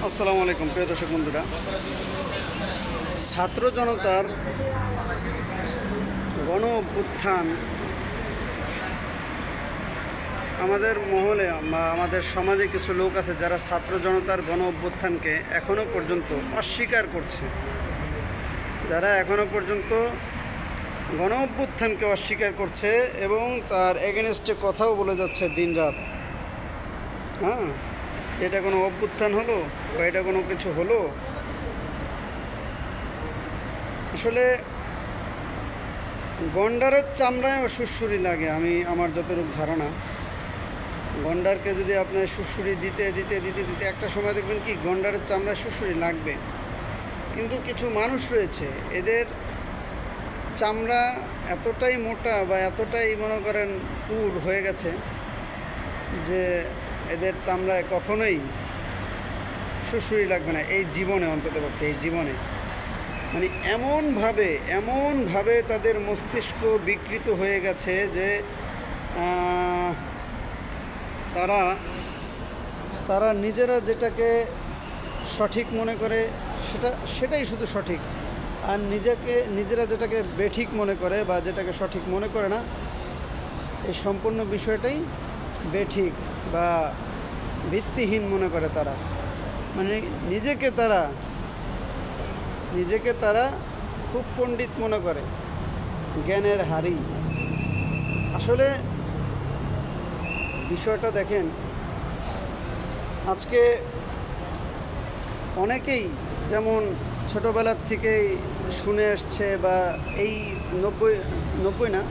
আসসালামু আলাইকুম প্রিয় দর্শক বন্ধুরা। ছাত্র জনতার গণ অভ্যুত্থান আমাদের মহলে বা আমাদের সমাজে কিছু লোক আছে যারা ছাত্র জনতার গণ অভ্যুত্থানকে এখনও পর্যন্ত অস্বীকার করছে, যারা এখনও পর্যন্ত গণ অভ্যুত্থানকে অস্বীকার করছে এবং তার এগেনস্টে কথাও বলে যাচ্ছে দিনরাত। হ্যাঁ, এটা কোনো অভ্যুত্থান হলো বা এটা কোনো কিছু হলো। আসলে গন্ডারের চামড়ায় সুড়সুড়ি লাগে, আমার যতটুকু ধারণা। গন্ডারকে যদি আপনার সুড়সুড়ি দিতে দিতে দিতে দিতে একটা সময় দেখবেন কি গন্ডারের চামড়ায় সুড়সুড়ি লাগবে। কিন্তু কিছু মানুষ রয়েছে, এদের চামড়া এতটাই মোটা বা এতটাই মনে করেন পুর হয়ে গেছে যে এদের চামড়ায় কখনোই সুড়সুড়ি লাগবে না, এই জীবনে অন্ততপক্ষে, এই জীবনে। মানে এমনভাবে তাদের মস্তিষ্ক বিকৃত হয়ে গেছে যে তারা নিজেরা যেটাকে সঠিক মনে করে সেটাই শুধু সঠিক, আর নিজেরা যেটাকে বেঠিক মনে করে বা যেটাকে সঠিক মনে করে না, এই সম্পূর্ণ বিষয়টাই বেঠিক বা ভিত্তিহীন মনে করে তারা। মানে নিজেকে তারা খুব পণ্ডিত মনে করে, জ্ঞানের হারি। আসলে বিষয়টা দেখেন, আজকে অনেকেই যেমন ছোটোবেলার থেকেই শুনে আসছে বা এই নব্বই না,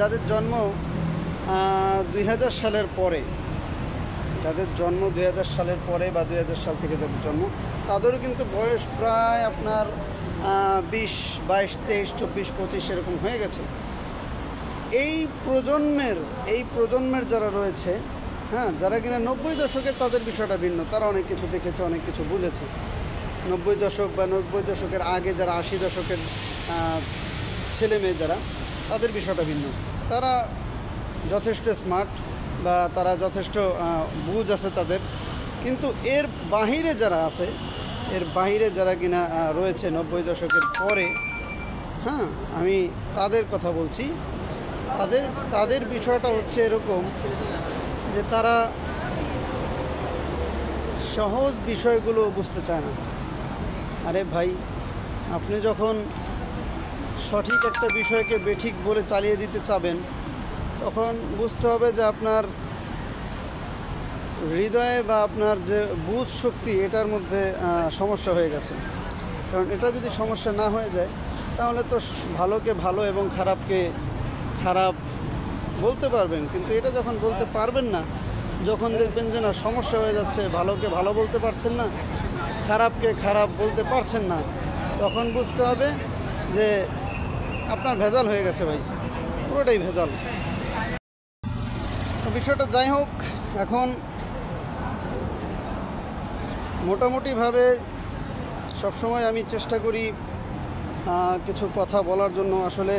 যাদের জন্ম 2000 সালের পরে, যাদের জন্ম 2000 সালের পরে বা 2000 সাল থেকে যাদের জন্ম, তাদেরও কিন্তু বয়স প্রায় আপনার 20, 22, 23, 24, 25 এরকম হয়ে গেছে। এই প্রজন্মের যারা রয়েছে, হ্যাঁ, যারা কিনা 90 দশকের, তাদের বিষয়টা ভিন্ন। তারা অনেক কিছু দেখেছে, অনেক কিছু বুঝেছে। 90 দশক বা 90 দশকের আগে যারা 80 দশকের ছেলে মেয়ে যারা, তাদের বিষয়টা ভিন্ন। তারা যথেষ্ট স্মার্ট বা তারা যথেষ্ট বুঝ আছে তাদের। কিন্তু এর বাহিরে যারা কিনা রয়েছে 90 দশকের পরে, হ্যাঁ, আমি তাদের কথা বলছি। তাদের বিষয়টা হচ্ছে এরকম যে তারা সহজ বিষয়গুলো বুঝতে চায় না। আরে ভাই, আপনি যখন সঠিক একটা বিষয়কে বেঠিক বলে চালিয়ে দিতে চাবেন, তখন বুঝতে হবে যে আপনার হৃদয়ে বা আপনার যে বুঝ শক্তি, এটার মধ্যে সমস্যা হয়ে গেছে। কারণ এটা যদি সমস্যা না হয়ে যায়, তাহলে তো ভালোকে ভালো এবং খারাপকে খারাপ বলতে পারবেন। কিন্তু এটা যখন বলতে পারবেন না, যখন দেখবেন যে না সমস্যা হয়ে যাচ্ছে, ভালোকে ভালো বলতে পারছেন না, খারাপকে খারাপ বলতে পারছেন না, তখন বুঝতে হবে যে আপনার ভেজাল হয়ে গেছে ভাই, পুরোটাই ভেজাল। বিষয়টা যাই হোক, এখন মোটামুটিভাবে সবসময় আমি চেষ্টা করি কিছু কথা বলার জন্য। আসলে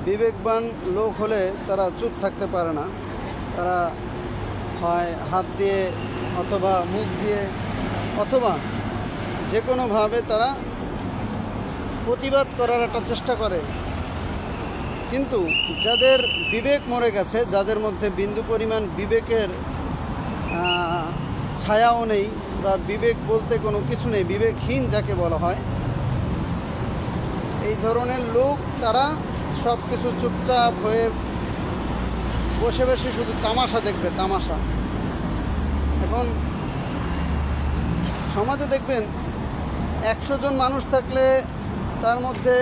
বিবেকবান লোক হলে তারা চুপ থাকতে পারে না, তারা হয় হাত দিয়ে অথবা মুখ দিয়ে অথবা যে কোনোভাবে তারা প্রতিবাদ করার একটা চেষ্টা করে। কিন্তু যাদের বিবেক মরে গেছে, যাদের মধ্যে বিন্দু পরিমাণ বিবেকের ছায়াও নেই বা বিবেক বলতে কোনো কিছু নেই, বিবেকহীন যাকে বলা হয়, এই ধরনের লোক তারা সব কিছু চুপচাপ হয়ে বসে বসে শুধু তামাশা দেখবে, তামাশা। এখন সমাজে দেখবেন 100 জন মানুষ থাকলে তার মধ্যে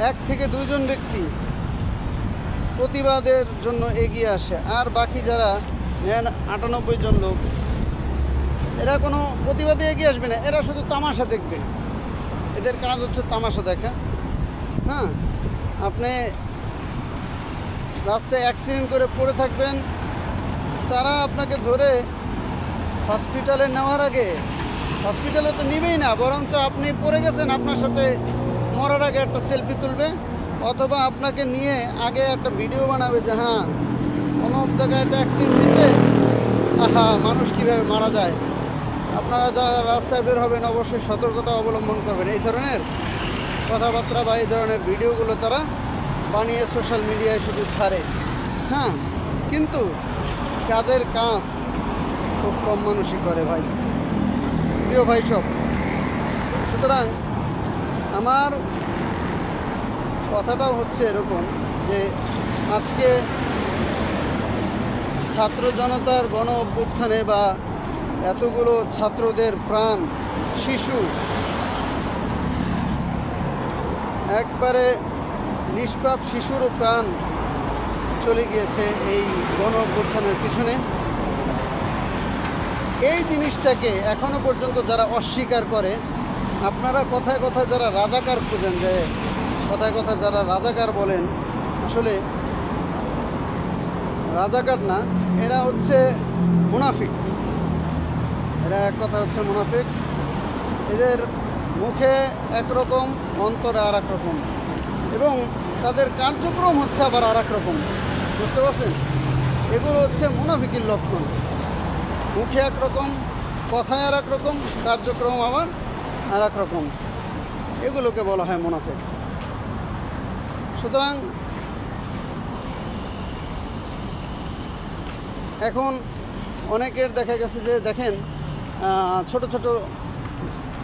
1 থেকে 2 জন ব্যক্তি প্রতিবাদের জন্য এগিয়ে আসে, আর বাকি যারা 98 জন লোক, এরা কোনো প্রতিবাদে এগিয়ে আসবে না, এরা শুধু তামাশা দেখবে। এদের কাজ হচ্ছে তামাশা দেখা। হ্যাঁ, আপনি রাস্তায় অ্যাক্সিডেন্ট করে পড়ে থাকবেন, তারা আপনাকে ধরে হসপিটালে নেওয়ার আগে, হসপিটালে তো নেবেই না, বরঞ্চ আপনি পড়ে গেছেন, আপনার সাথে মরার আগে একটা সেলফি তুলবে, অথবা আপনাকে নিয়ে আগে একটা ভিডিও বানাবে যে হ্যাঁ অমুক জায়গায় একটা অ্যাক্সিডেন্ট হয়েছে, মানুষ কীভাবে মারা যায়। আপনারা যারা রাস্তায় বের হবেন অবশ্যই সতর্কতা অবলম্বন করবেন। এই ধরনের কথাবার্তা বা এই ধরনের ভিডিওগুলো তারা বানিয়ে সোশ্যাল মিডিয়ায় শুধু ছাড়ে। হ্যাঁ, কিন্তু কাজের কাজ খুব কম মানুষই করে ভাই, প্রিয় ভাই সব। সুতরাং আমার কথাটাও হচ্ছে এরকম যে আজকে ছাত্র জনতার গণ অভ্যুত্থানে বা এতগুলো ছাত্রদের প্রাণ, শিশু একবারে নিষ্পাপ শিশুরও প্রাণ চলে গিয়েছে এই গণ অভ্যুত্থানের পিছনে। এই জিনিসটাকে এখনো পর্যন্ত যারা অস্বীকার করে, আপনারা কথায় কথায় যারা রাজাকার খুঁজেন, যে কথায় কথায় যারা রাজাকার বলেন, আসলে রাজাকার না, এরা হচ্ছে মুনাফিক। এরা এক কথা হচ্ছে মুনাফিক। এদের মুখে একরকম, অন্তরে আর এক রকম, এবং তাদের কার্যক্রম হচ্ছে আবার আর এক রকম। বুঝতে পারছেন? এগুলো হচ্ছে মুনাফিকের লক্ষণ। মুখে একরকম, কথায় আর এক রকম, কার্যক্রম আবার আর এক রকম। এগুলোকে বলা হয় মুনাফিক। সুতরাং এখন অনেকের দেখা গেছে যে দেখেন ছোট ছোট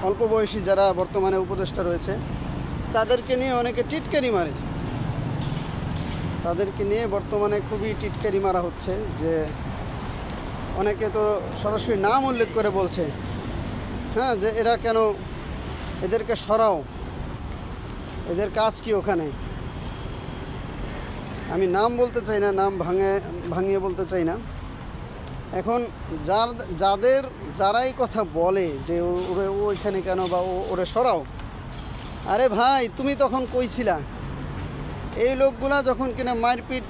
অল্প বয়সী যারা বর্তমানে উপদেষ্টা রয়েছে, তাদেরকে নিয়ে অনেকে টিটকারি মারে। তাদেরকে নিয়ে বর্তমানে খুবই টিটকারি মারা হচ্ছে, যে অনেকে তো সরাসরি নাম উল্লেখ করে বলছে, হ্যাঁ, যে এরা কেন, এদেরকে সরাও, এদের কাজ কি ওখানে। আমি নাম বলতে চাই না, নাম ভাঙিয়ে বলতে চাই না। এখন যারাই কথা বলে যে ওরে ওইখানে কেন বা ওরে সরাও, আরে ভাই তুমি তখন কইছিলা। এই লোকগুলা যখন কিনা মারপিট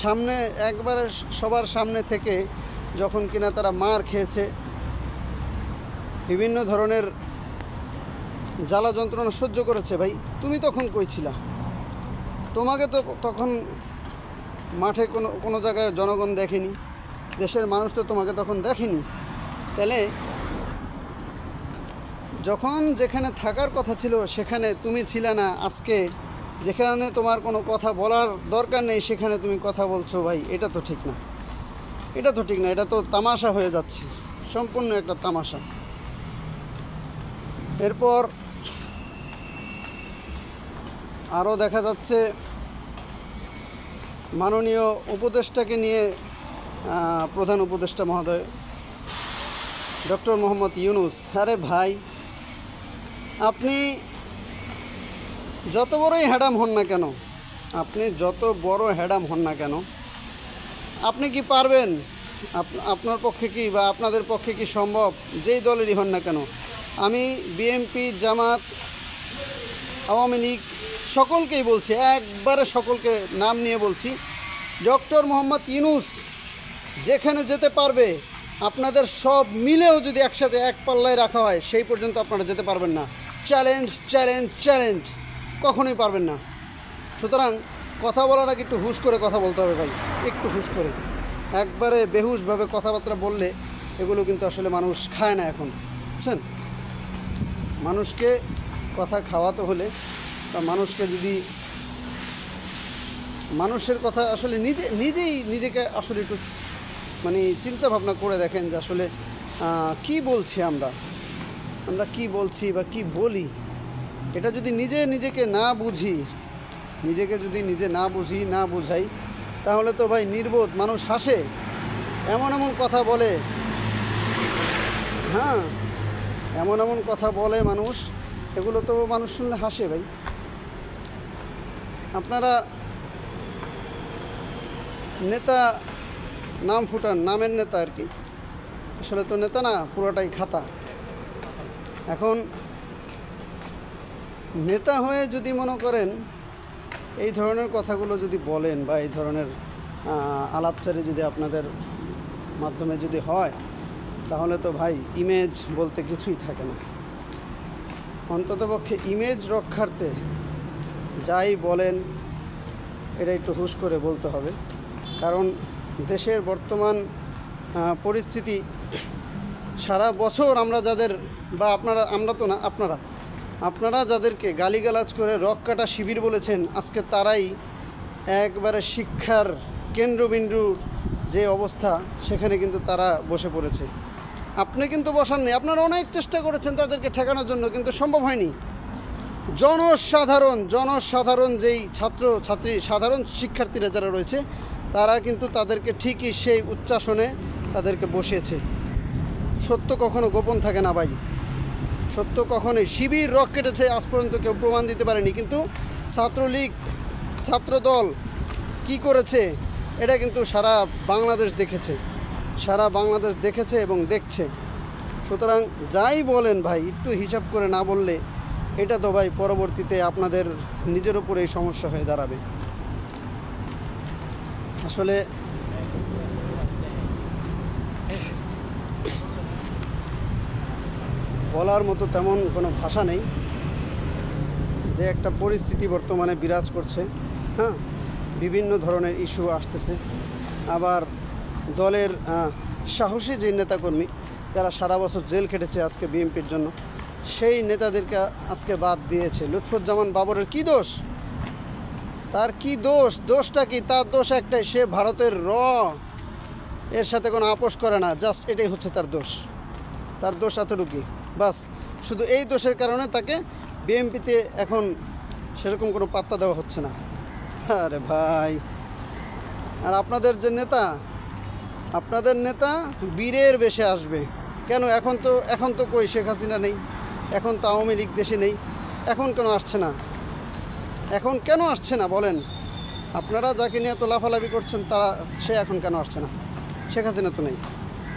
সামনে একবারে সবার সামনে থেকে যখন কিনা তারা মার খেয়েছে, বিভিন্ন ধরনের জ্বালা যন্ত্রণা সহ্য করেছে, ভাই তুমি তখন কইছিলা। তোমাকে তো তখন মাঠে কোনো জায়গায় জনগণ দেখেনি, দেশের মানুষ তো তোমাকে তখন দেখেনি। তাহলে যখন যেখানে থাকার কথা ছিল সেখানে তুমি ছিলে না, আজকে যেখানে তোমার কোনো কথা বলার দরকার নেই সেখানে তুমি কথা বলছো, ভাই এটা তো ঠিক না। এটা তো ঠিক না, এটা তো তামাশা হয়ে যাচ্ছে, সম্পূর্ণ একটা তামাশা। এরপর আরও দেখা যাচ্ছে মাননীয় উপদেষ্টাকে নিয়ে, প্রধান উপদেষ্টা মহোদয় ডক্টর মোহাম্মদ ইউনূস, আরে ভাই আপনি যত বড়ই হ্যাডাম হন না কেন, আপনি যত বড় হ্যাডাম হন না কেন, আপনি কি পারবেন? আপনার পক্ষে কি বা আপনাদের পক্ষে কি সম্ভব, যেই দলেরই হন না কেন, আমি বিএনপি, জামাত, আওয়ামী লীগ সকলকেই বলছি, একবারে সকলকে নাম নিয়ে বলছি, ডক্টর মোহাম্মদ ইউনূস যেখানে যেতে পারবে, আপনাদের সব মিলেও যদি একসাথে এক পাল্লায় রাখা হয়, সেই পর্যন্ত আপনারা যেতে পারবেন না। চ্যালেঞ্জ চ্যালেঞ্জ চ্যালেঞ্জ, কখনোই পারবেন না। সুতরাং কথা বলার আগে একটু হুঁশ করে কথা বলতে হবে ভাই, একটু হুঁশ করে। একবারে বেহুশভাবে কথাবার্তা বললে এগুলো কিন্তু আসলে মানুষ খায় না এখন, বুঝছেন? মানুষকে কথা খাওয়াতে হলে বা মানুষকে যদি, মানুষের কথা আসলে নিজেকে আসলে একটু মানে চিন্তা ভাবনা করে দেখেন যে আসলে কি বলছি আমরা কি বলছি বা কি বলি। এটা যদি নিজেকে না বুঝি, নিজেকে যদি নিজে না বুঝি, না বুঝাই, তাহলে তো ভাই নির্বোধ মানুষ হাসে, এমন কথা বলে, হ্যাঁ এমন কথা বলে মানুষ, এগুলো তো মানুষ শুনলে হাসে ভাই। আপনারা নেতা নাম ফুটান, নামের নেতা আর কি, আসলে তো নেতা না, পুরোটাই খাতা। এখন নেতা হয়ে যদি মনে করেন এই ধরনের কথাগুলো যদি বলেন বা এই ধরনের আলাপচারি যদি আপনাদের মাধ্যমে যদি হয়, তাহলে তো ভাই ইমেজ বলতে কিছুই থাকে না। অন্ততপক্ষে ইমেজ রক্ষার্থে যাই বলেন এটা একটু হুঁশ করে বলতে হবে। কারণ দেশের বর্তমান পরিস্থিতি সারা বছর আমরা যাদের বা আপনারা, আমরা তো না, আপনারা যাদেরকে গালিগালাজ করে রক কাটা শিবির বলেছেন, আজকে তারাই একবারে শিক্ষার কেন্দ্রবিন্দুর যে অবস্থা সেখানে কিন্তু তারা বসে পড়েছে। আপনি কিন্তু বসান নেই, আপনারা অনেক চেষ্টা করেছেন তাদেরকে ঠেকানোর জন্য, কিন্তু সম্ভব হয়নি। জনসাধারণ যেই ছাত্রছাত্রী সাধারণ শিক্ষার্থীরা যারা রয়েছে তারা কিন্তু তাদেরকে ঠিকই সেই উচ্চাসনে তাদেরকে বসিয়েছে। সত্য কখনো গোপন থাকে না ভাই, সত্য কখনোই। শিবির রক কেটেছে আজ পর্যন্ত কেউ প্রমাণ দিতে পারেনি, কিন্তু ছাত্রলীগ ছাত্রদল কি করেছে এটা কিন্তু সারা বাংলাদেশ দেখেছে এবং দেখছে। সুতরাং যাই বলেন ভাই, একটু হিসাব করে না বললে এটা তো ভাই পরবর্তীতে আপনাদের নিজের উপরেই সমস্যা হয়ে দাঁড়াবে। আসলে বলার মতো তেমন কোনো ভাষা নেই। যে একটা পরিস্থিতি বর্তমানে বিরাজ করছে, হ্যাঁ, বিভিন্ন ধরনের ইস্যু আসতেছে। আবার দলের সাহসী যে নেতাকর্মী যারা সারা বছর জেল খেটেছে আজকে বিএনপির জন্য, সেই নেতাদেরকে আজকে বাদ দিয়েছে। লুৎফুজ্জামান বাবরের কি দোষ? তার কি দোষ? দোষটা কি? তার দোষ একটাই, সে ভারতের এর সাথে কোনো আপোষ করে না, জাস্ট এটাই হচ্ছে তার দোষ। তার দোষ এতটুকুই, বাস। শুধু এই দোষের কারণে তাকে বিএনপিতে এখন সেরকম কোনো পাত্তা দেওয়া হচ্ছে না। আরে ভাই, আর আপনাদের নেতা বীরের বেশে আসবে কেন? এখন তো কই শেখ হাসিনা নেই, এখন তো আওয়ামী লীগ দেশে নেই, এখন কেন আসছে না বলেন? আপনারা যাকে নিয়ে এত লাফালাফি করছেন সে এখন কেন আসছে না? শেখ হাসিনা তো নেই,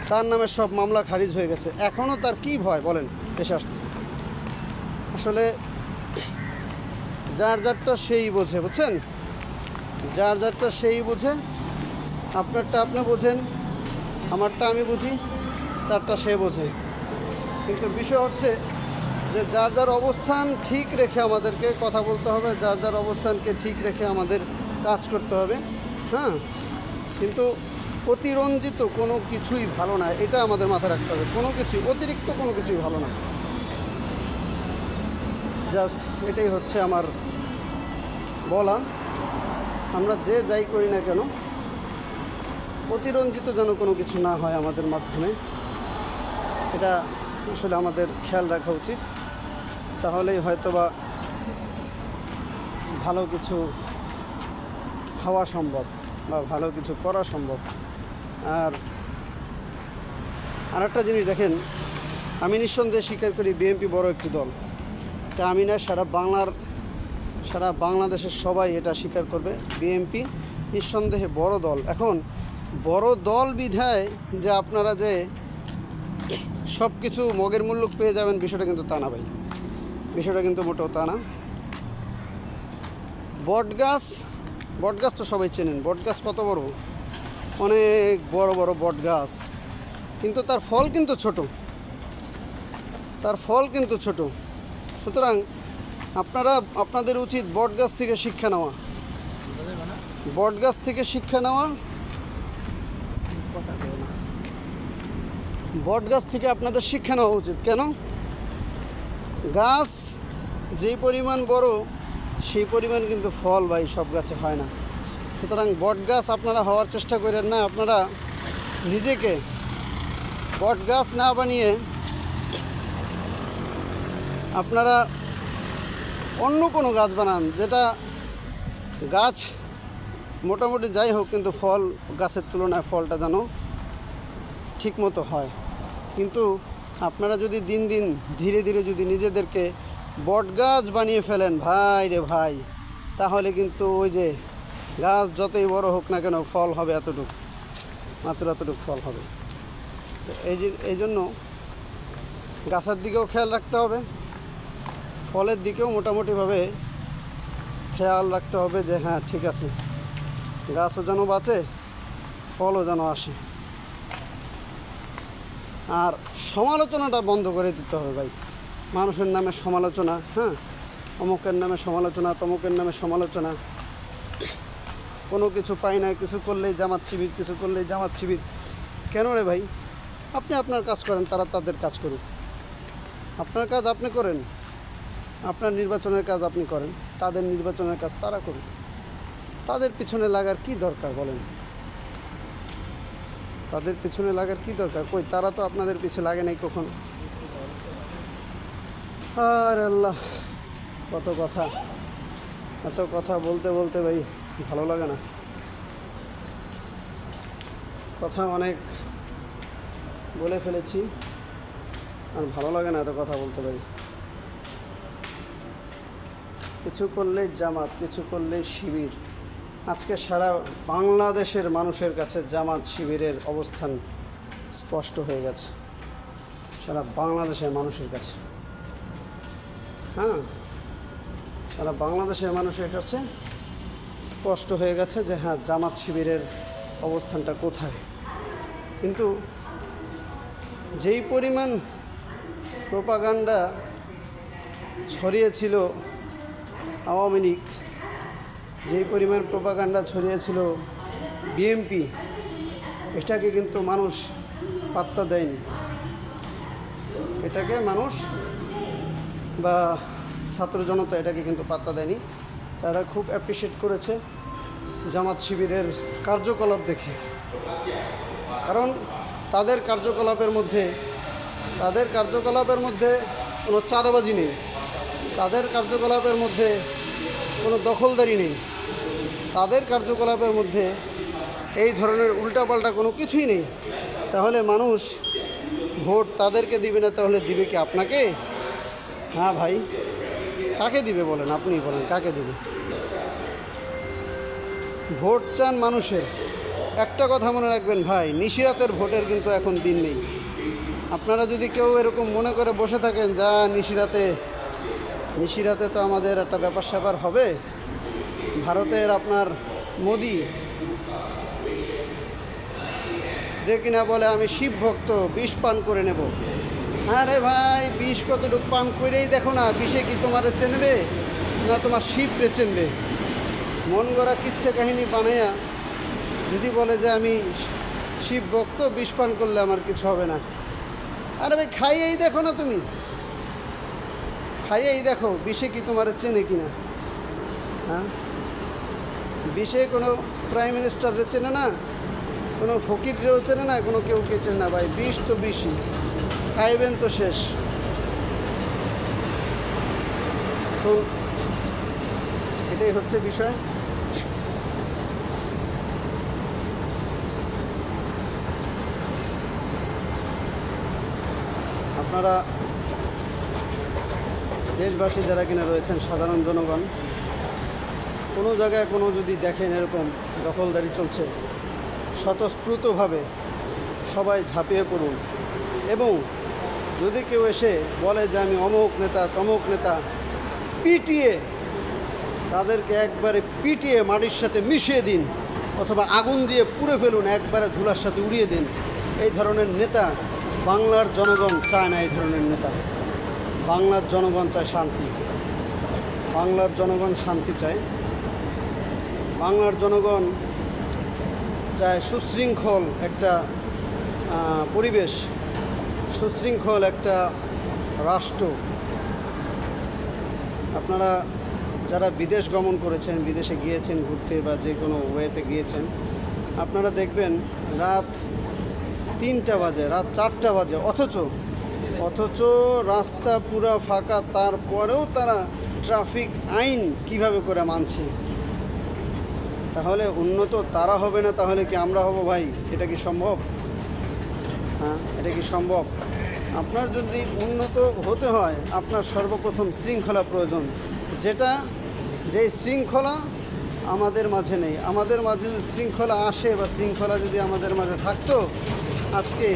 তার নামে সব মামলা খারিজ হয়ে গেছে, এখনও তার কি ভয় বলেন দেশে আসতে? আসলে যারটা সেই বোঝে, বুঝছেন? যারটা সেই বোঝে। আপনারটা আপনি বোঝেন, আমারটা আমি বুঝি, তারটা সে বোঝে। কিন্তু বিষয় হচ্ছে যে যার অবস্থান ঠিক রেখে আমাদেরকে কথা বলতে হবে, যার অবস্থানকে ঠিক রেখে আমাদের কাজ করতে হবে, হ্যাঁ। কিন্তু অতিরঞ্জিত কোনো কিছুই ভালো না, এটা আমাদের মাথায় রাখতে হবে। অতিরিক্ত কোনো কিছুই ভালো না। জাস্ট এটাই হচ্ছে আমার বলা। আমরা যে যাই করি না কেন, অতিরঞ্জিত যেন কোনো কিছু না হয় আমাদের মাধ্যমে, এটা আসলে আমাদের খেয়াল রাখা উচিত। তাহলেই হয়তোবা ভালো কিছু হওয়া সম্ভব বা ভালো কিছু করা সম্ভব। আর একটা জিনিস দেখেন, আমি নিঃসন্দেহে স্বীকার করি বিএনপি বড় একটি দল। এটা আমি না, সারা বাংলাদেশের সবাই এটা স্বীকার করবে। বিএনপি নিঃসন্দেহে বড় দল। এখন বড় দল বিধায় যে আপনারা যে সব কিছু মগের মূল্য পেয়ে যাবেন, বিষয়টা কিন্তু তা না ভাই, বিষয়টা কিন্তু মোটেও তা না। বটগাছ তো সবাই চেনেন। বটগাছ কত বড়, অনেক বড় বড় বটগাছ, কিন্তু তার ফল কিন্তু ছোট। সুতরাং আপনাদের উচিত বটগাছ থেকে শিক্ষা নেওয়া। বটগাছ থেকে আপনাদের শিক্ষা নেওয়া উচিত। কেন? গাছ যেই পরিমাণ বড় সেই পরিমাণ কিন্তু ফল ভাই সব গাছে হয় না। সুতরাং বটগাছ আপনারা হওয়ার চেষ্টা করেন না। আপনারা নিজেকে বটগাছ না বানিয়ে আপনারা অন্য কোনো গাছ বানান, যেটা গাছ মোটামুটি যাই হোক, কিন্তু ফল গাছের তুলনায় ফলটা যেন ঠিক মতো হয়। কিন্তু আপনারা যদি দিন দিন ধীরে ধীরে যদি নিজেদেরকে বটগাছ বানিয়ে ফেলেন ভাই রে ভাই, তাহলে কিন্তু ওই যে গাছ যতই বড় হোক না কেন, ফল হবে মাত্র এতটুকু ফল হবে। তো এই জন্য গাছের দিকেও খেয়াল রাখতে হবে, ফলের দিকেও মোটামুটিভাবে খেয়াল রাখতে হবে যে হ্যাঁ ঠিক আছে, গাছও যেন বাঁচে, ফলও যেন আসে। আর সমালোচনাটা বন্ধ করে দিতে হবে ভাই। মানুষের নামে সমালোচনা, হ্যাঁ, অমুকের নামে সমালোচনা, তমুকের নামে সমালোচনা, কোনো কিছু পাই না, কিছু করলেই জামাত শিবির, কেন রে ভাই? আপনি আপনার কাজ করেন, তারা তাদের কাজ করুক। আপনার কাজ আপনি করেন, আপনার নির্বাচনের কাজ আপনি করেন, তাদের নির্বাচনের কাজ তারা করুক। তাদের পিছনে লাগার কি দরকার বলেন? তাদের পিছনে লাগার কি দরকার? কই, তারা তো আপনাদের পিছনে লাগে নাই কখনো। আর আল্লাহ, কত কথা, এত কথা বলতে বলতে ভাই ভালো লাগে না। কথা অনেক বলে ফেলেছি, আর ভালো লাগে না এত কথা বলতে ভাই। কিছু করলে জামাত, কিছু করলে শিবির। আজকে সারা বাংলাদেশের মানুষের কাছে জামাত শিবিরের অবস্থান স্পষ্ট হয়ে গেছে, সারা বাংলাদেশের মানুষের কাছে। হ্যাঁ, সারা বাংলাদেশের মানুষের কাছে স্পষ্ট হয়ে গেছে যে হ্যাঁ, জামাত শিবিরের অবস্থানটা কোথায়। কিন্তু যেই পরিমাণ প্রোপাগান্ডা ছড়িয়েছিল আওয়ামী লীগ, যেই পরিমাণ প্রোপাগান্ডা ছড়িয়েছিল বিএনপি, এটাকে কিন্তু মানুষ পাত্তা দেয়নি। এটাকে মানুষ বা ছাত্র জনতা এটাকে কিন্তু পাত্তা দেয়নি। তারা খুব অ্যাপ্রিসিয়েট করেছে জামাত শিবিরের কার্যকলাপ দেখে। কারণ তাদের কার্যকলাপের মধ্যে কোনো চাঁদাবাজি নেই, তাদের কার্যকলাপের মধ্যে কোনো দখলদারি নেই, তাদের কার্যকলাপের মধ্যে এই ধরনের উল্টাপাল্টা কোনো কিছুই নেই। তাহলে মানুষ ভোট তাদেরকে দিবে না, তাহলে দিবে কি আপনাকে? হ্যাঁ ভাই, কাকে দিবে বলেন? আপনিই বলেন, কাকে দিবে? ভোট চান মানুষের। একটা কথা মনে রাখবেন ভাই, নিশিরাতের ভোটের কিন্তু এখন দিন নেই। আপনারা যদি কেউ এরকম মনে করে বসে থাকেন যা নিশিরাতে তো আমাদের একটা ব্যাপার স্যাপার হবে, ভারতের আপনার মোদি যে কিনা বলে আমি শিব ভক্ত, বিষ পান করে নেব। আরে ভাই, বিষ কতটুকু পান করেই দেখো না, বিষে কি তোমার চেনবে না তোমার শিবরে চেনবে? মন গড়া কিচ্ছে কাহিনী বানাইয়া যদি বলে যে আমি শিব ভক্ত, বিষ পান করলে আমার কিছু হবে না। আরে ভাই, খাইয়েই দেখো না, তুমি খাইয়েই দেখো বিষে কি তোমার চেনে কিনা। হ্যাঁ, বিষে কোনো প্রাইম মিনিস্টাররে চেনে না, কোনো ফকিররেও চেনে না, কোনো কেউকে চেনে না ভাই। বিষ তো বিষই, খাইবেন তো শেষ। তো এটাই হচ্ছে বিষয়। আপনারা দেশবাসী যারা কিনা রয়েছেন, সাধারণ জনগণ, কোনো জায়গায় কোনো যদি দেখেন এরকম দখলদারি চলছে, স্বতঃস্ফূর্তভাবে সবাই ঝাঁপিয়ে পড়ুন। এবং যদি কেউ এসে বলে যে আমি অমুক নেতা তমুক নেতা, তাদেরকে একবারে পিটিয়ে মাটির সাথে মিশিয়ে দিন, অথবা আগুন দিয়ে পুড়ে ফেলুন, একবারে ধুলার সাথে উড়িয়ে দিন। এই ধরনের নেতা বাংলার জনগণ চায় না। এই ধরনের নেতা বাংলার জনগণ চায় শান্তি, বাংলার জনগণ শান্তি চায়, বাংলার জনগণ চায় সুশৃঙ্খল একটা পরিবেশ, সুশৃঙ্খল একটা রাষ্ট্র। আপনারা যারা বিদেশ গমন করেছেন, বিদেশে গিয়েছেন ঘুরতে বা যে কোনো ওয়েতে গিয়েছেন, আপনারা দেখবেন রাত 3টা বাজে, রাত 4টা বাজে, অথচ রাস্তা পুরা ফাঁকা, তারপরেও তারা ট্রাফিক আইন কিভাবে করে মানছে। তাহলে উন্নত তারা হবে না, তাহলে কি আমরা হব ভাই? এটা কি সম্ভব? হ্যাঁ, এটা কি সম্ভব? আপনার যদি উন্নত হতে হয়, আপনার সর্বপ্রথম শৃঙ্খলা প্রয়োজন, যেই শৃঙ্খলা আমাদের মাঝে নেই। আমাদের মাঝে শৃঙ্খলা আসে বা শৃঙ্খলা যদি আমাদের মাঝে থাকতো, আজকে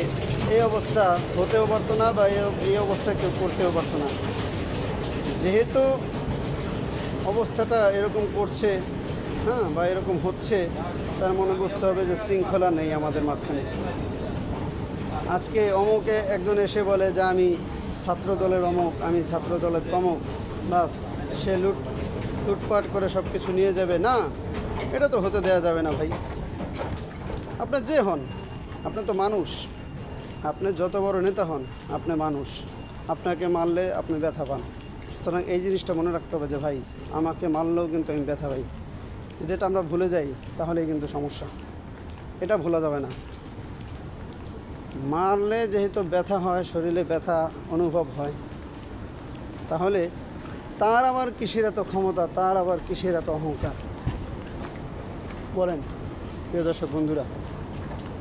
এই অবস্থা হতেও পারতো না বা এই অবস্থা কেউ করতেও পারতো না। যেহেতু অবস্থাটা এরকম করছে, হ্যাঁ, বা এরকম হচ্ছে, তার মনে বুঝতে হবে যে শৃঙ্খলা নেই আমাদের মাঝখানে। আজকে অমুকে একজন এসে বলে যে আমি ছাত্র দলের অমুক, আমি ছাত্র দলের তমুক, বাস সে লুটপাট করে সব কিছু নিয়ে যাবে। না, এটা তো হতে দেওয়া যাবে না ভাই। আপনার যে হন, আপনি তো মানুষ, আপনি যত বড় নেতা হন আপনি মানুষ, আপনাকে মারলে আপনি ব্যথা পান। সুতরাং এই জিনিসটা মনে রাখতে হবে যে ভাই আমাকে মারলেও কিন্তু আমি ব্যথা পাই। যদি এটা আমরা ভুলে যাই তাহলেই কিন্তু সমস্যা, এটা ভোলা যাবে না। মারলে যেহেতু ব্যথা হয়, শরীরে ব্যথা অনুভব হয়, তাহলে তার আবার কিসের এত ক্ষমতা, তার আবার কিসের এত অহংকার? বলেন প্রিয় দর্শক বন্ধুরা,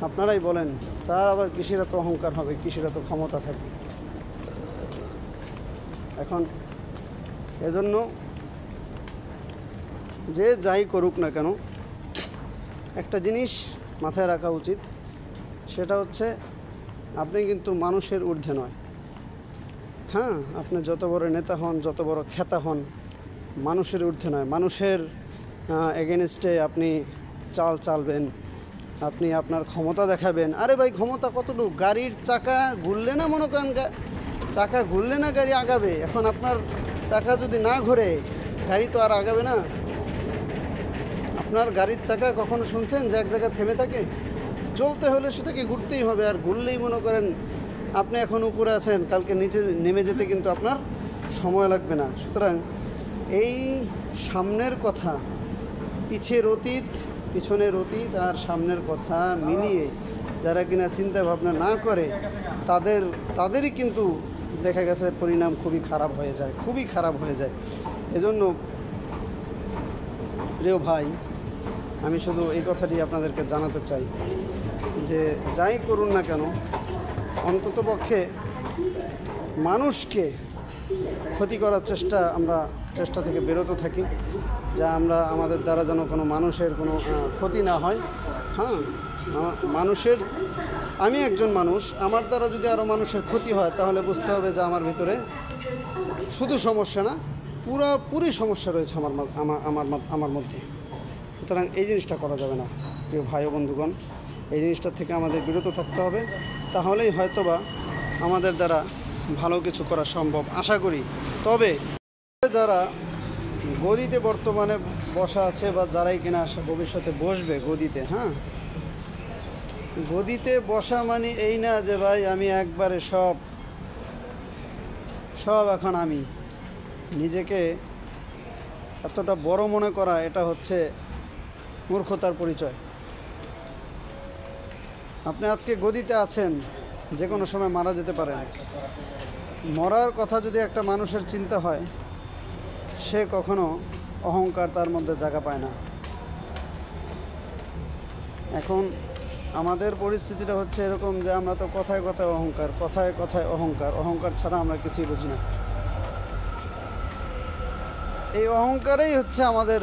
আপনারাই বলেন, তার আবার কিসের এত অহংকার হবে, কিসের এত ক্ষমতা থাকবে? এখন এজন্য যে যাই করুক না কেন, একটা জিনিস মাথায় রাখা উচিত, সেটা হচ্ছে আপনি কিন্তু মানুষের ঊর্ধ্বে নয়। হ্যাঁ, আপনি যত বড় নেতা হন, যত বড় খ্যাতা হন, মানুষের ঊর্ধ্বে নয়। মানুষের এগেনস্টে আপনি চাল চালবেন, আপনি আপনার ক্ষমতা দেখাবেন। আরে ভাই, ক্ষমতা কতটুকু? গাড়ির চাকা ঘুরলে না, মনে করেন চাকা ঘুরলে না গাড়ি আগাবে। এখন আপনার চাকা যদি না ঘোরে, গাড়ি তো আর আগাবে না। আপনার গাড়ির চাকা কখনো শুনছেন যে এক জায়গায় থেমে থাকে? চলতে হলে সেটাকে ঘুরতেই হবে। আর ঘুরলেই মনে করেন আপনি এখন উপরে আছেন, কালকে নিচে নেমে যেতে কিন্তু আপনার সময় লাগবে না। সুতরাং এই সামনের কথা, পিছনের অতীত আর সামনের কথা মিলিয়ে যারা কিনা চিন্তা ভাবনা না করে, তাদেরই কিন্তু দেখা গেছে পরিণাম খুবই খারাপ হয়ে যায়। এজন্য প্রিয় ভাই, আমি শুধু এই কথাটি আপনাদেরকে জানাতে চাই যে যাই করুন না কেন, অন্ততপক্ষে মানুষকে ক্ষতি করার চেষ্টা থেকে বিরত থাকি, যা আমাদের দ্বারা যেন কোনো মানুষের কোনো ক্ষতি না হয়। হ্যাঁ, আমি একজন মানুষ, আমার দ্বারা যদি আরও মানুষের ক্ষতি হয়, তাহলে বুঝতে হবে যে আমার ভিতরে শুধু সমস্যা না, পুরোপুরি সমস্যা রয়েছে আমার মধ্যে। সুতরাং এই জিনিসটা করা যাবে না প্রিয় ভাই ও বন্ধুগণ। এই জিনিসটার থেকে আমাদের বিরত থাকতে হবে, তাহলেই হয়তোবা আমাদের দ্বারা ভালো কিছু করা সম্ভব, আশা করি। তবে যারা গদিতে বর্তমানে বসা আছে, বা যারাই কিনা ভবিষ্যতে বসবে গদিতে, হ্যাঁ, গদিতে বসা মানে এই না যে ভাই আমি একবারে সব এখন আমি, নিজেকে এতটা বড় মনে করা, এটা হচ্ছে মূর্খতার পরিচয়। আপনি আজকে গদিতে আছেন, যে কোনো সময় মারা যেতে পারেন। মরার কথা যদি একটা মানুষের চিন্তা হয়, সে কখনো অহংকার তার মধ্যে জায়গা পায় না। এখন আমাদের পরিস্থিতিটা হচ্ছে এরকম যে আমরা তো কথায় কথায় অহংকার ছাড়া আমরা কিছুই বুঝি না। এই অহংকারেই হচ্ছে আমাদের,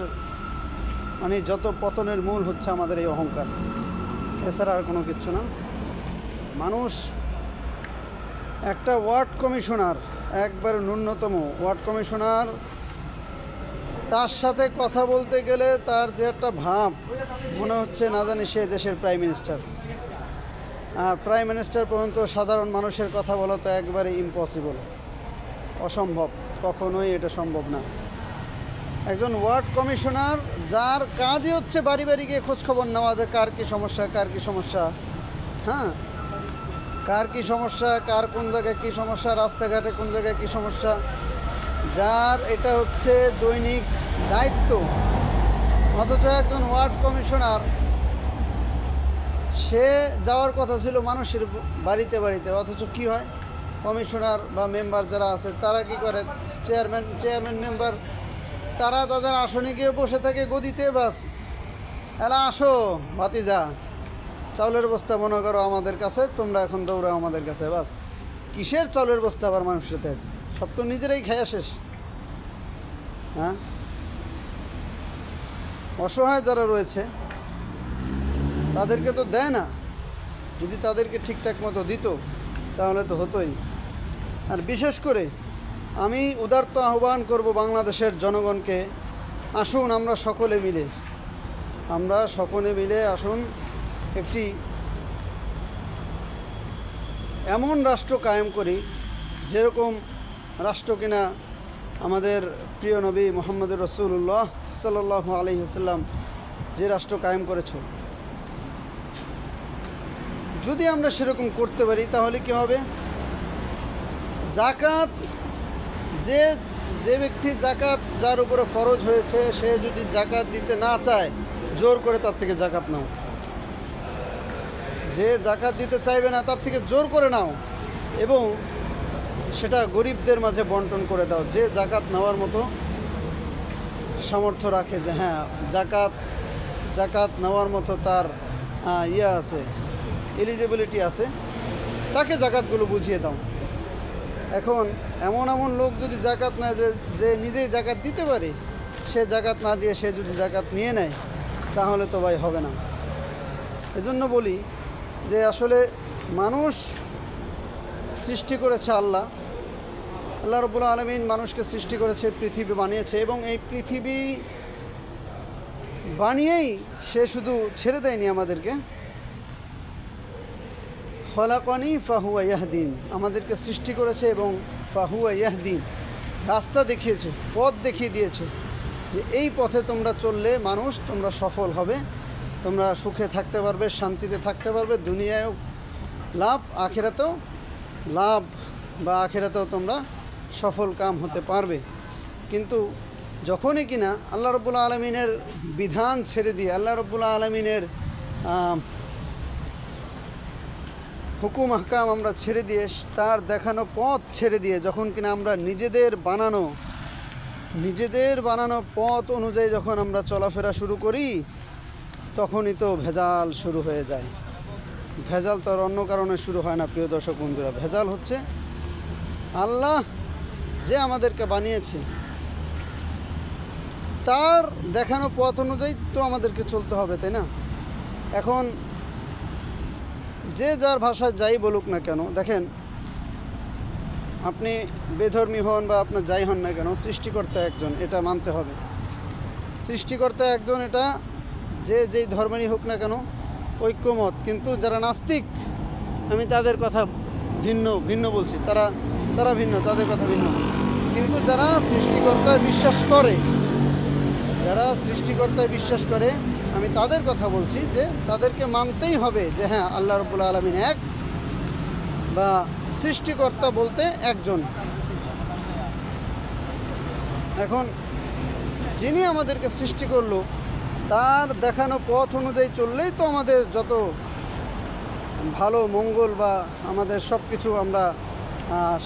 মানে যত পতনের মূল হচ্ছে আমাদের এই অহংকার, এছাড়া আর কোনো কিচ্ছু না। মানুষ একটা ওয়ার্ড কমিশনার, একবার ন্যূনতম ওয়ার্ড কমিশনার, তার সাথে কথা বলতে গেলে তার যে একটা ভাব, মনে হচ্ছে না জানি সে দেশের প্রাইম মিনিস্টার। আর প্রাইম মিনিস্টার পর্যন্ত সাধারণ মানুষের কথা বলা তো একবারে ইম্পসিবল, অসম্ভব, কখনোই এটা সম্ভব না। একজন ওয়ার্ড কমিশনার, যার কাজই হচ্ছে বাড়ি বাড়ি গিয়ে খোঁজখবর নেওয়া, যে কার কী সমস্যা, হ্যাঁ, কার কী সমস্যা, কার কোন জায়গায় কী সমস্যা, রাস্তাঘাটে কোন জায়গায় কী সমস্যা, যার এটা হচ্ছে দৈনিক দায়িত্ব। অথচ একজন ওয়ার্ড কমিশনার, সে যাওয়ার কথা ছিল মানুষের বাড়িতে, অথচ কি হয়, কমিশনার বা মেম্বার যারা আছে তারা কি করে, চেয়ারম্যান মেম্বার, তারা তাদের আসনে গিয়ে বসে থাকে গদিতে, বাস এলা আসো ভাতিজা, চাউলের বস্তা মনে করো আমাদের কাছে, তোমরা এখন দৌড়াও আমাদের কাছে, বাস। কিসের চাউলের বস্তা আবার মানুষের দেয়? সব তো নিজেরাই খাইয়া শেষ। হ্যাঁ, অসহায় যারা রয়েছে তাদেরকে তো দেয় না। যদি তাদেরকে ঠিকঠাক মতো দিত তাহলে তো হতোই। আর বিশেষ করে আমি উদারত আহ্বান করব বাংলাদেশের জনগণকে, আসুন আমরা সকলে মিলে আসুন একটি এমন রাষ্ট্র কায়েম করি, যেরকম রাষ্ট্র কিনা আমাদের প্রিয় নবী মুহাম্মদ রাসূলুল্লাহ সাল্লাল্লাহু আলাইহি ওয়াসাল্লাম যে রাষ্ট্র কায়েম করেছ, যদি আমরা সেরকম করতে পারি তাহলে কি হবে, জাকাত যে যে ব্যক্তি জাকাত যার উপরে ফরজ হয়েছে সে যদি জাকাত দিতে না চায় জোর করে তার থেকে জাকাত নাও, যে জাকাত দিতে চাইবে না তার থেকে জোর করে নাও এবং সেটা গরিবদের মাঝে বন্টন করে দাও। যে জাকাত নেওয়ার মতো সামর্থ্য রাখে, যে হ্যাঁ জাকাত নেওয়ার মতো তার আছে, এলিজিবিলিটি আছে, তাকে জাকাতগুলো বুঝিয়ে দাও। এখন এমন লোক যদি জাকাত নেয় যে নিজেই জাকাত দিতে পারে, সে জাকাত না দিয়ে সে যদি জাকাত নিয়ে নেয় তাহলে তো ভাই হবে না। এজন্য বলি যে আসলে মানুষ সৃষ্টি করেছে আল্লাহ রাব্বুল আলামিন মানুষকে সৃষ্টি করেছে, পৃথিবী বানিয়েছে এবং এই পৃথিবী বানিয়েই সে শুধু ছেড়ে দেয়নি আমাদেরকে, খলাকানি ফাহুয়া ইয়াহদিন, আমাদেরকে সৃষ্টি করেছে এবং ফাহুয়া ইয়াহদিন, রাস্তা দেখিয়েছে, পথ দেখিয়ে দিয়েছে যে এই পথে তোমরা চললে মানুষ তোমরা সফল হবে, তোমরা সুখে থাকতে পারবে, শান্তিতে থাকতে পারবে, দুনিয়ায়ও লাভ আখিরাতেও লাভ, বা আখিরাতেও তোমরা সফল কাম হতে পারবে। কিন্তু যখনই কিনা আল্লাহ রাব্বুল আলামিনের বিধান ছেড়ে দিয়ে, আল্লাহ রাব্বুল আলামিনের হুকুম আহকাম আমরা ছেড়ে দিয়ে, তার দেখানো পথ ছেড়ে দিয়ে যখন কিনা আমরা নিজেদের বানানো পথ অনুযায়ী যখন আমরা চলাফেরা শুরু করি, তখনই তো ভেজাল শুরু হয়ে যায়। ভেজাল তো আর অন্য কারণে শুরু হয় না প্রিয় দর্শক বন্ধুরা, ভেজাল হচ্ছে আল্লাহ যে আমাদেরকে বানিয়েছে তার দেখানো পথ অনুযায়ী তো আমাদেরকে চলতে হবে, তাই না? এখন যে যার ভাষায় যাই বলুক না কেন, দেখেন আপনি বেধর্মী হন বা আপনার যাই হন না কেন, সৃষ্টিকর্তা একজন, এটা মানতে হবে। সৃষ্টিকর্তা একজন, এটা যেই ধর্মেরই হোক না কেন ঐক্যমত। কিন্তু যারা নাস্তিক, আমি তাদের কথা ভিন্ন বলছি, তারা ভিন্ন, তাদের কথা ভিন্ন। কিন্তু যারা সৃষ্টিকর্তায় বিশ্বাস করে আমি তাদের কথা বলছি, যে তাদেরকে মানতেই হবে যে হ্যাঁ আল্লাহ রাব্বুল আলামিন এক, বা সৃষ্টিকর্তা বলতে একজন। এখন যিনি আমাদেরকে সৃষ্টি করলো তার দেখানো পথ অনুযায়ী চললেই তো আমাদের যত ভালো মঙ্গল বা আমাদের সব কিছু আমরা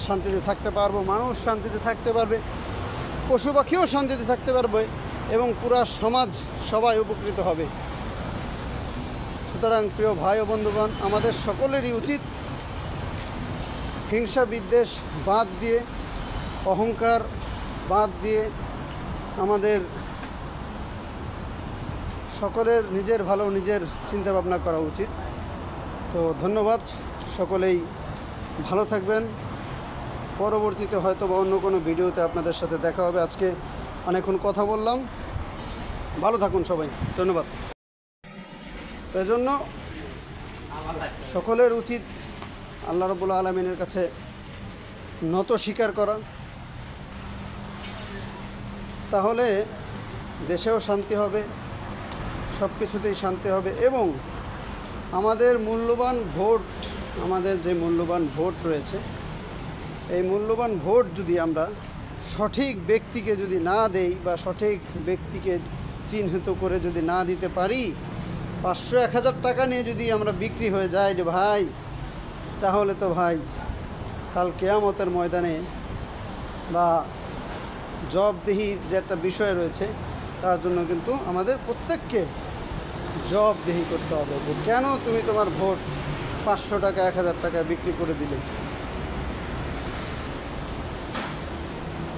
শান্তিতে থাকতে পারবো, মানুষ শান্তিতে থাকতে পারবে, পশু পাখিও শান্তিতে থাকতে পারবে এবং পুরা সমাজ সবাই উপকৃত হবে। সুতরাং প্রিয় ভাই ও বন্ধুগণ, আমাদের সকলেরই উচিত হিংসা বিদ্বেষ বাদ দিয়ে, অহংকার বাদ দিয়ে আমাদের সকলের নিজের ভালো নিজের চিন্তা ভাবনা করা উচিত। তো ধন্যবাদ, সকলেই ভালো থাকবেন। পরবর্তীতে হয়তো বা অন্য কোনো ভিডিওতে আপনাদের সাথে দেখা হবে। আজকে অনেকক্ষণ কথা বললাম, ভালো থাকুন সবাই, ধন্যবাদ। এজন্য সকলের উচিত আল্লাহ রাব্বুল আলামিনের কাছে নত স্বীকার করা, তাহলে দেশেও শান্তি হবে, সব কিছুতেই শান্তি হবে। এবং আমাদের যে মূল্যবান ভোট রয়েছে, এই মূল্যবান ভোট যদি আমরা সঠিক ব্যক্তিকে যদি না দেই বা সঠিক ব্যক্তিকে চিহ্নিত করে যদি না দিতে পারি, 500-1000 টাকা নিয়ে যদি আমরা বিক্রি হয়ে যাই যে ভাই, তাহলে তো ভাই কাল কিয়ামতের ময়দানে বা জবাবদিহির যে একটা বিষয় রয়েছে, তার জন্য কিন্তু আমাদের প্রত্যেককে জবাবদিহি করতে হবে যে কেন তুমি তোমার ভোট 500 টাকা 1000 টাকা বিক্রি করে দিলে।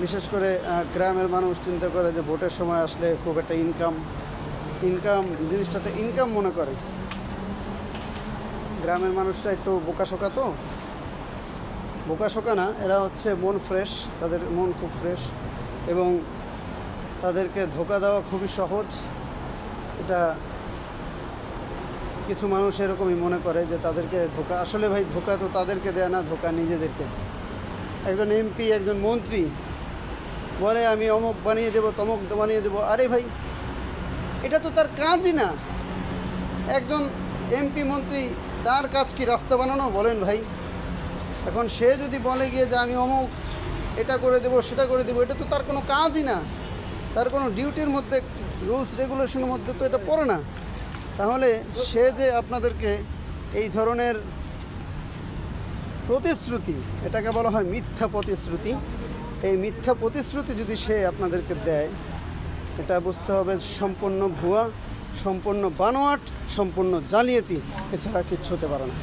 বিশেষ করে গ্রামের মানুষ চিন্তা করে যে ভোটের সময় আসলে খুব একটা ইনকাম জিনিসটাতে ইনকাম মনে করে। গ্রামের মানুষরা একটু বোকাশোকা না, এরা হচ্ছে মন ফ্রেশ, তাদের মন খুব ফ্রেশ এবং তাদেরকে ধোঁকা দেওয়া খুবই সহজ। এটা কিছু মানুষ এরকমই মনে করে যে তাদেরকে ধোঁকা, আসলে ভাই ধোঁকা তো তাদেরকে দেয় না, ধোঁকা নিজেদেরকে। একজন এমপি, একজন মন্ত্রী বলে আমি অমুক বানিয়ে দেবো, তমুক বানিয়ে দেবো। আরে ভাই, এটা তো তার কাজই না। একজন এমপি মন্ত্রী তার কাজ কি রাস্তা বানানো? বলেন ভাই। এখন সে যদি বলে গিয়ে যে আমি অমুক এটা করে দেবো সেটা করে দেবো, এটা তো তার কোনো কাজই না, তার কোনো ডিউটির মধ্যে, রুলস রেগুলেশনের মধ্যে তো এটা পড়ে না। তাহলে সে যে আপনাদেরকে এই ধরনের প্রতিশ্রুতি, এটাকে বলা হয় মিথ্যা প্রতিশ্রুতি, এই মিথ্যা প্রতিশ্রুতি যদি সে আপনাদেরকে দেয়, এটা বুঝতে হবে সম্পূর্ণ ভুয়া, সম্পূর্ণ বানোয়াট, সম্পূর্ণ জালিয়াতি, এছাড়া কিচ্ছু হতে পারে না,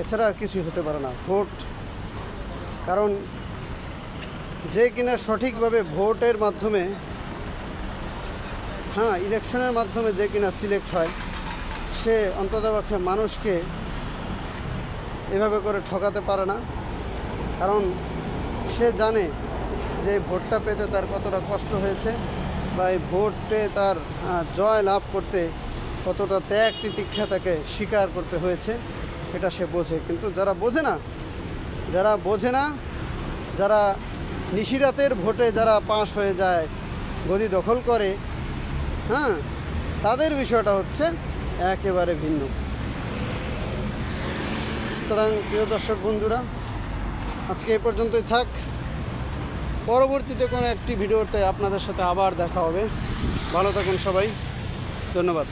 এছাড়া আর কিছুই হতে পারে না। ভোট, কারণ যে কিনা সঠিকভাবে ভোটের মাধ্যমে, ইলেকশনের মাধ্যমে যে কিনা সিলেক্ট হয়, সে অন্ততপক্ষে মানুষকে এভাবে করে ঠকাতে পারে না। কারণ সে জানে যে ভোটটা পেতে তার কতটা কষ্ট হয়েছে, বা এই ভোট পেয়ে তার জয় লাভ করতে কতটা ত্যাগ তিতিক্ষা তাকে স্বীকার করতে হয়েছে, এটা সে বোঝে। কিন্তু যারা বোঝে না, যারা নিশিরাতের ভোটে যারা পাশ হয়ে যায়, গদি দখল করে, তাদের বিষয়টা হচ্ছে একেবারে ভিন্ন। সুতরাং প্রিয় দর্শক বন্ধুরা, আজকে এই পর্যন্তই থাক। পরবর্তীতে কোনো একটি ভিডিওতে আপনাদের সাথে আবার দেখা হবে। ভালো থাকুন সবাই, ধন্যবাদ।